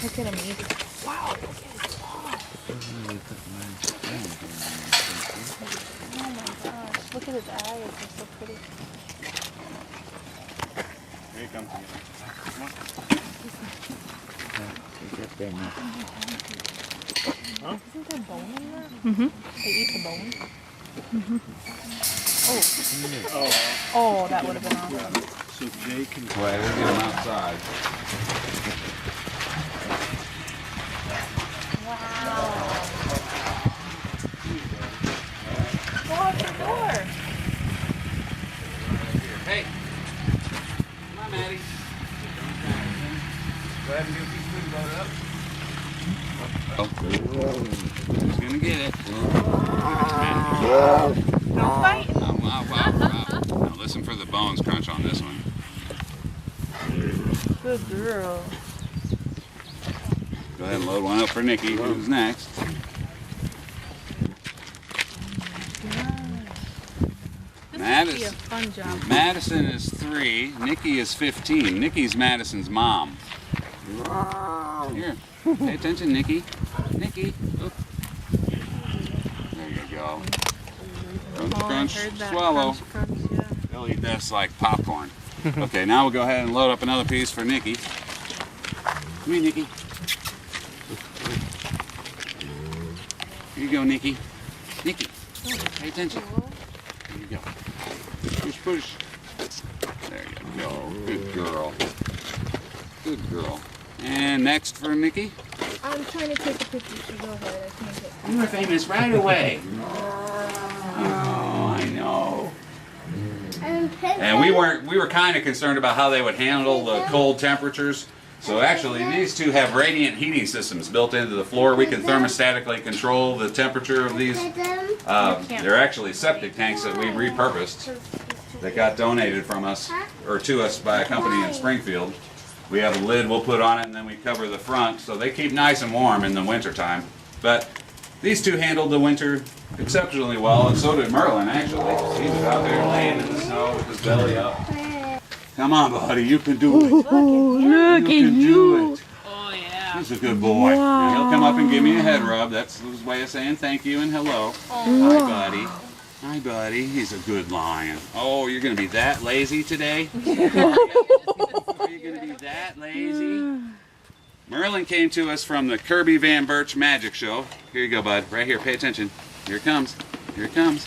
Look at him eat. Wow, look at his paw. Oh my gosh, look at his eyes, they're so pretty. Here he comes. Come on. Huh? Isn't there bone in there? Mm-hmm. They eat the bone? Mm-hmm. Oh, that would have been awesome. So Jay can play. We'll get him outside. Wow. Go out the door. Hey. Come on, Maddie. Go ahead and get these food loaded up. Who's gonna get it? Don't fight. Now listen for the bones crunch on this one. Good girl. Go ahead and load one up for Nikki. Who's next? This would be a fun job. Madison is 3. Nikki is 15. Nikki's Madison's mom. Here, pay attention, Nikki. Nikki. Oop. There you go. Crunch, crunch, swallow. Crunch, yeah. They'll eat this like popcorn. Okay, now we'll go ahead and load up another piece for Nikki. Come here, Nikki. Here you go, Nikki. Nikki, pay attention. There you go. Push, push. There you go. Good girl. Good girl. And next for Nikki. I'm trying to take a picture, so go ahead. I can't get. You were famous right away. Oh, I know. And we were kind of concerned about how they would handle the cold temperatures. So actually, these two have radiant heating systems built into the floor. We can thermostatically control the temperature of these. They're actually septic tanks that we repurposed that got donated from us, or to us by a company in Springfield. We have a lid we'll put on it, and then we cover the front, so they keep nice and warm in the winter time. But these two handled the winter exceptionally well, and so did Merlin, actually. He was out there laying in the snow with his belly up. Come on, buddy, you can do it. Look You can do it. Oh, yeah. He's a good boy. Wow. And he'll come up and give me a head rub. That's his way of saying thank you and hello. Hi, buddy. Hi, buddy. He's a good lion. Oh, you're going to be that lazy today? Are you going to be that lazy? Merlin came to us from the Kirby Van Birch Magic Show. Here you go, bud. Right here. Pay attention. Here it comes. Here it comes.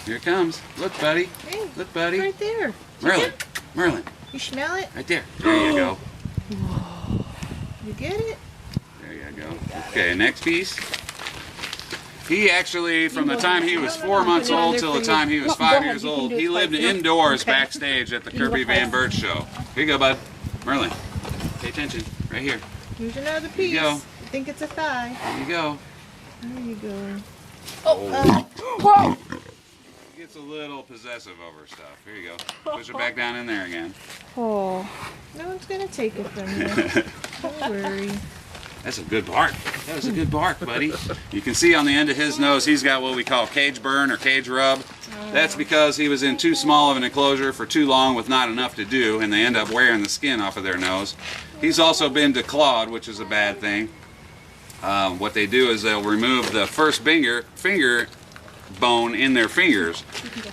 Here it comes. Look, buddy. Hey, Look, buddy. right there. Merlin. Merlin. You smell it? Right there. There you go. You get it? There you go. Okay, next piece. He actually, from the time he was 4 months old till the time he was 5 years old, he lived indoors backstage at the Kirby Van Birch Show. Here you go, bud. Merlin, pay attention. Right here. Here's another piece. There you go. I think it's a thigh. There you go. There you go. Whoa! He gets a little possessive over stuff. Here you go. Push it back down in there again. Oh, no one's gonna take it from you. Don't worry. That's a good bark. That was a good bark, buddy. You can see on the end of his nose, he's got what we call cage burn or cage rub. That's because he was in too small of an enclosure for too long with not enough to do, and they end up wearing the skin off of their nose. He's also been declawed, which is a bad thing. What they do is they'll remove the first finger bone in their fingers,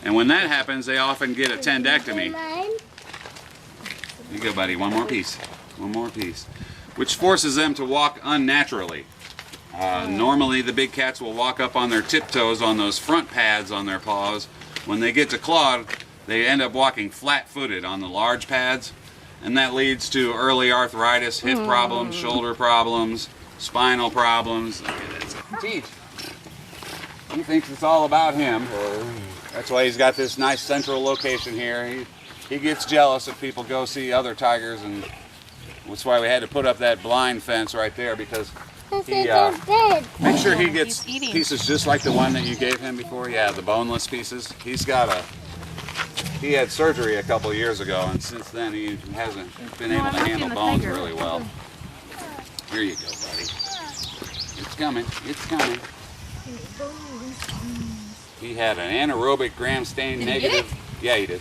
and when that happens, they often get a tendectomy. Here you go, buddy. One more piece. One more piece. Which forces them to walk unnaturally. Normally the big cats will walk up on their tiptoes on those front pads on their paws. When they get declawed, they end up walking flat-footed on the large pads, and that leads to early arthritis, hip problems, shoulder problems, spinal problems. Teach. He thinks it's all about him. That's why he's got this nice central location here. He gets jealous if people go see other tigers, and that's why we had to put up that blind fence right there, because he, make sure he gets pieces just like the one that you gave him before. Yeah, the boneless pieces. He had surgery a couple of years ago, and since then he hasn't been able to handle bones really well. Here you go, buddy. It's coming. It's coming. He had an anaerobic gram-stain negative. Yeah, he did.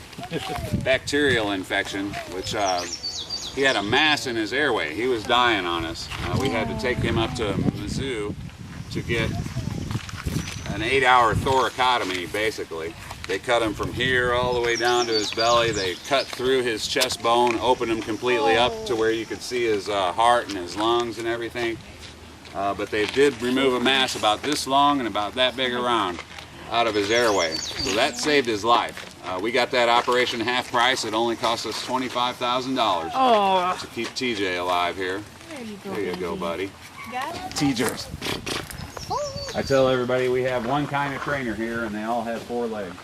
Bacterial infection, which he had a mass in his airway. He was dying on us. We had to take him up to Mizzou to get an 8-hour thoracotomy, basically. They cut him from here all the way down to his belly. They cut through his chest bone, opened him completely up to where you could see his heart and his lungs and everything. But they did remove a mass about this long and about that big around out of his airway. So that saved his life. We got that operation half price. It only cost us $25,000 to keep TJ alive here. There you go, buddy. Got it? Teachers. I tell everybody we have one kind of trainer here, and they all have 4 legs.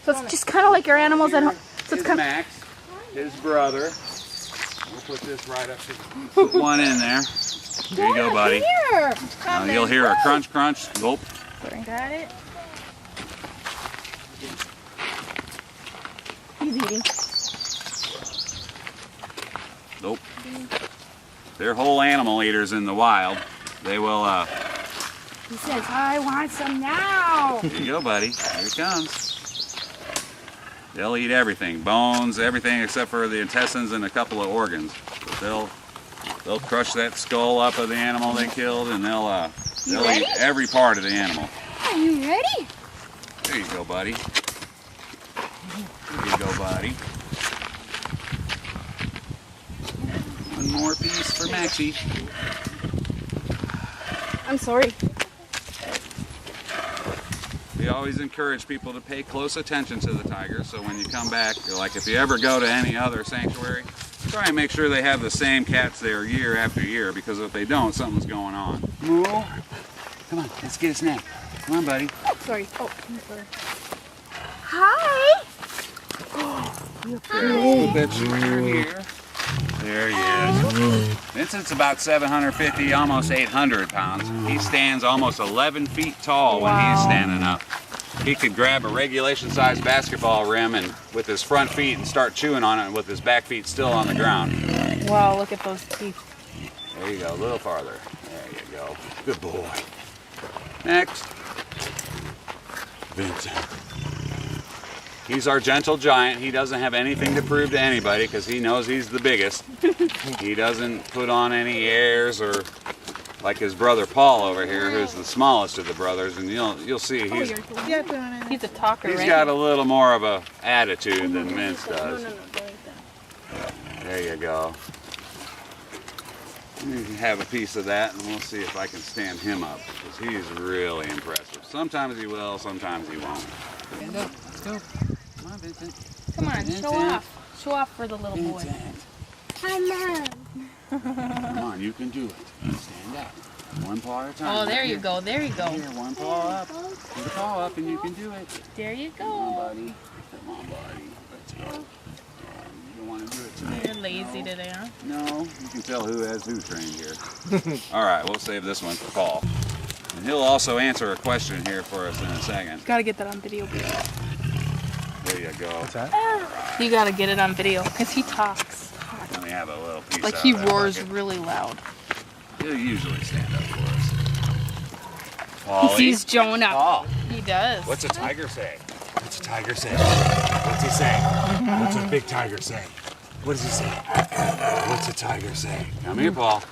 So it's just kind of like your animals at home. So it's kind of Max, his brother. We'll put this right up to put one in there. There you go, buddy. Here. You'll hear a crunch, crunch, gulp. Got it? He's eating. Nope. They're whole animal eaters in the wild. They will, He says, I want some now. Here you go, buddy. Here it comes. They'll eat everything. Bones, everything except for the intestines and a couple of organs. But they'll crush that skull up of the animal they killed, and they'll eat every part of the animal. Are you ready? There you go, buddy. There you go, buddy. One more piece for Maxie. I'm sorry. We always encourage people to pay close attention to the tigers, so when you come back, like if you ever go to any other sanctuary, try and make sure they have the same cats there year after year, because if they don't, something's going on. Moo! Come on, let's get a snack. Come on, buddy. Sorry. Oh, I'm sorry. Hi. Little bit here. There he is. Vincent's about 750, almost 800 pounds. He stands almost 11 feet tall when he's standing up. He could grab a regulation-sized basketball rim and with his front feet and start chewing on it with his back feet still on the ground. Wow, look at those teeth. There you go, a little farther. There you go. Good boy. Next. Vincent. He's our gentle giant. He doesn't have anything to prove to anybody because he knows he's the biggest. He doesn't put on any airs or like his brother Paul over here, who's the smallest of the brothers, and you'll see he's a talker, he's right? got a little more of a attitude than Vince does. There you go. You can have a piece of that, and we'll see if I can stand him up because he's really impressive. Sometimes he will, sometimes he won't. Stand up. Let's go. Come on, Vincent. Come on, Vincent. show off. Show off for the little boy. Vincent. Hi, Mom. Come on, you can do it. Stand up. One paw at a time. Oh, there you go. There you go. Here, one paw up. Put a paw up, and you can do it. There you Come on, go. buddy. Come on, buddy. Let's go. You don't want to do it today. You're lazy today, huh? No, you can tell who has who trained here. All right, we'll save this one for Paul. And he'll also answer a question here for us in a second. Gotta get that on video. There you go. What's that? You gotta get it on video because he talks. Let me have a little piece Like out he of that roars bucket. really loud. He'll usually stand up for us. He Paulie? sees Jonah. Paul, He does. what's a tiger say? What's a tiger say? What's he say? What's a big tiger say? What does he say? What's a tiger say? Come here, Paul.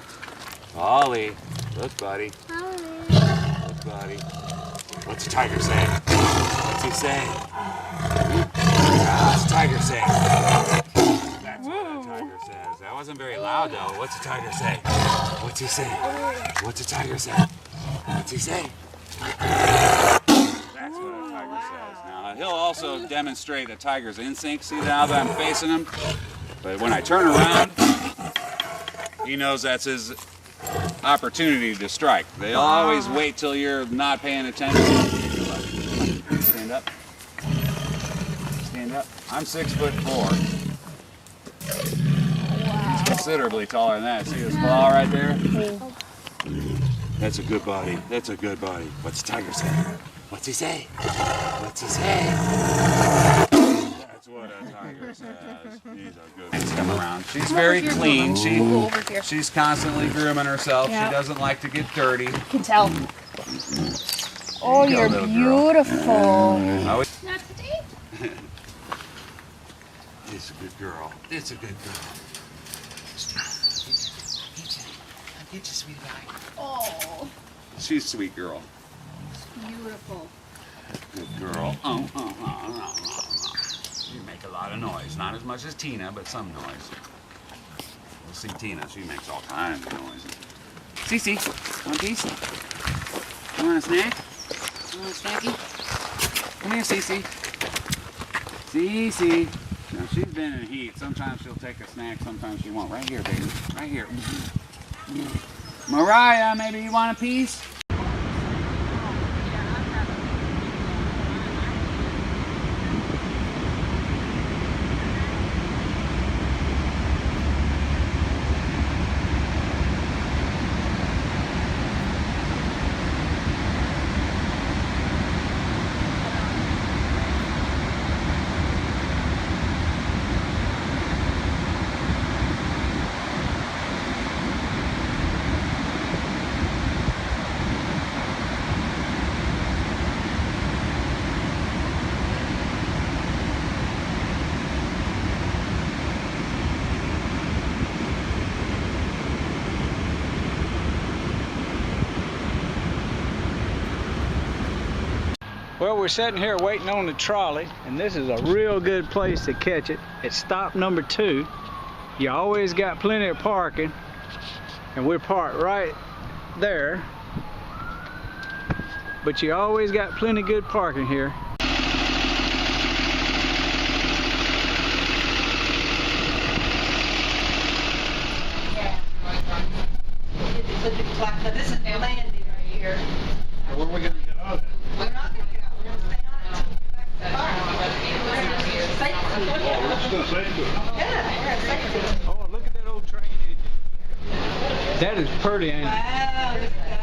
Paulie. Look, buddy. Look, buddy. What's a tiger say? What's he say? What's a tiger say? That's what a tiger says. That wasn't very loud, though. What's a tiger say? What's he say? What's a tiger say? What's he say? That's what a tiger says. Now, he'll also demonstrate a tiger's instinct. See now that I'm facing him? But when I turn around, he knows that's his opportunity to strike. They'll always wait till you're not paying attention. Stand up. Stand up. I'm 6'4". He's considerably taller than that. See his claw right there? That's a good body. That's a good body. What's a tiger say? What's he say? What's he say? That's what a tiger says. He's a good one. Come around. She's very clean. Go over here. She's constantly grooming herself. Yeah. She doesn't like to get dirty. You can tell. Oh, You go, you're little girl. beautiful. I would- Not today. It's a good girl. It's a good girl. I'll get you, sweetie pie. Oh, She's a sweet girl. beautiful. Good girl. You make a lot of noise. Not as much as Tina, but some noise. We'll see Tina. She makes all kinds of noises. Cece, want a piece? You want a snack? You want a snacky? Come here, Cece. Cece. Now, she's been in heat. Sometimes she'll take a snack. Sometimes she won't. Right here, baby. Right here. Mariah, maybe you want a piece? Well, we're sitting here waiting on the trolley, and this is a real good place to catch it. It's stop number 2. You always got plenty of parking, and we're parked right there. But you always got plenty good parking here. Now this is the landing right here. Where are we going to get on it? We're not going to get out. We're going to stay on it until we get back to the car. Oh, we're just going to say to it. Yeah, we're at safety. Oh, look at that old train engine. That is pretty, ain't it? Wow, look at that.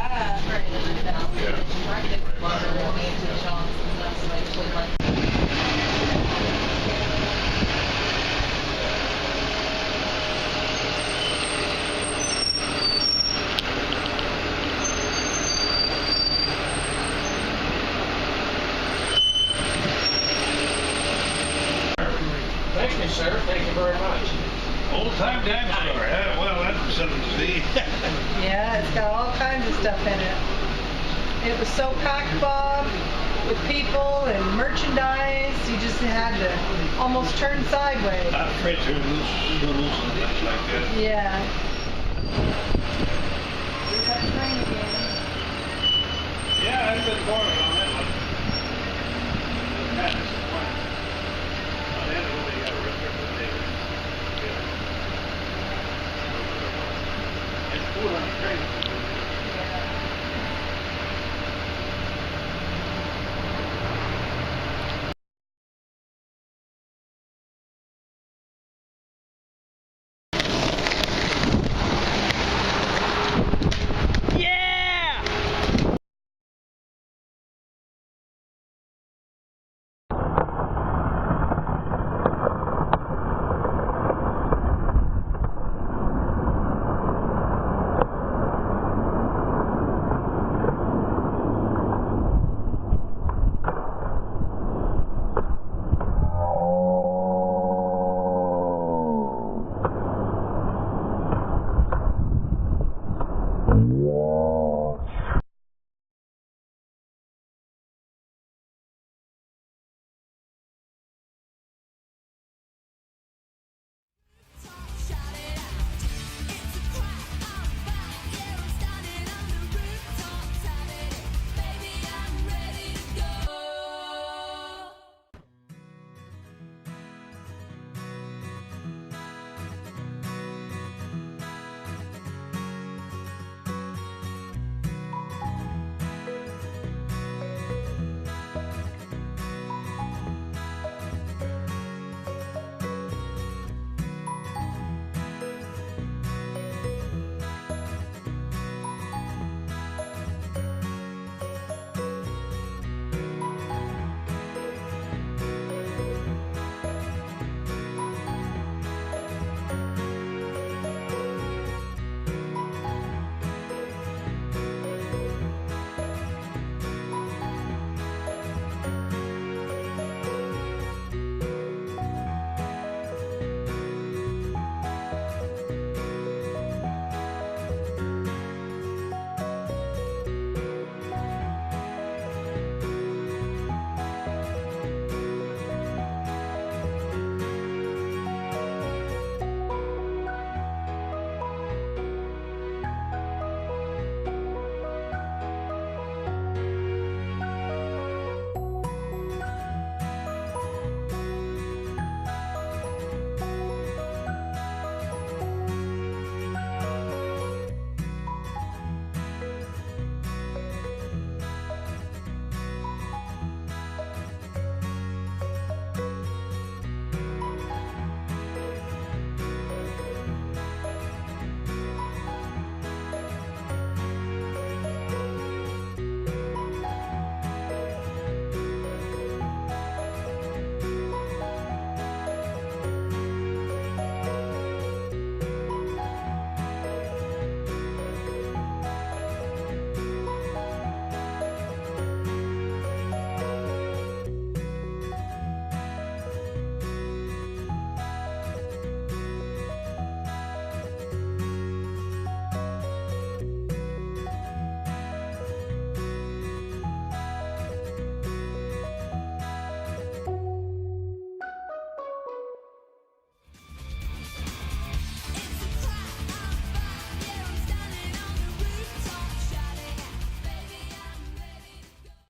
Thank you, sir. Thank you very much. Old time dinosaur. Yeah, well, that's something to see. Yeah, it's got all kinds of stuff in it. It was so packed, Bob, with people and merchandise. You just had to almost turn sideways. Not afraid to lose and things like that. Yeah. Here's that train again. Yeah, I've been born on that one. Doesn't have disappointed. On the end of the day, you got a rip there for the day.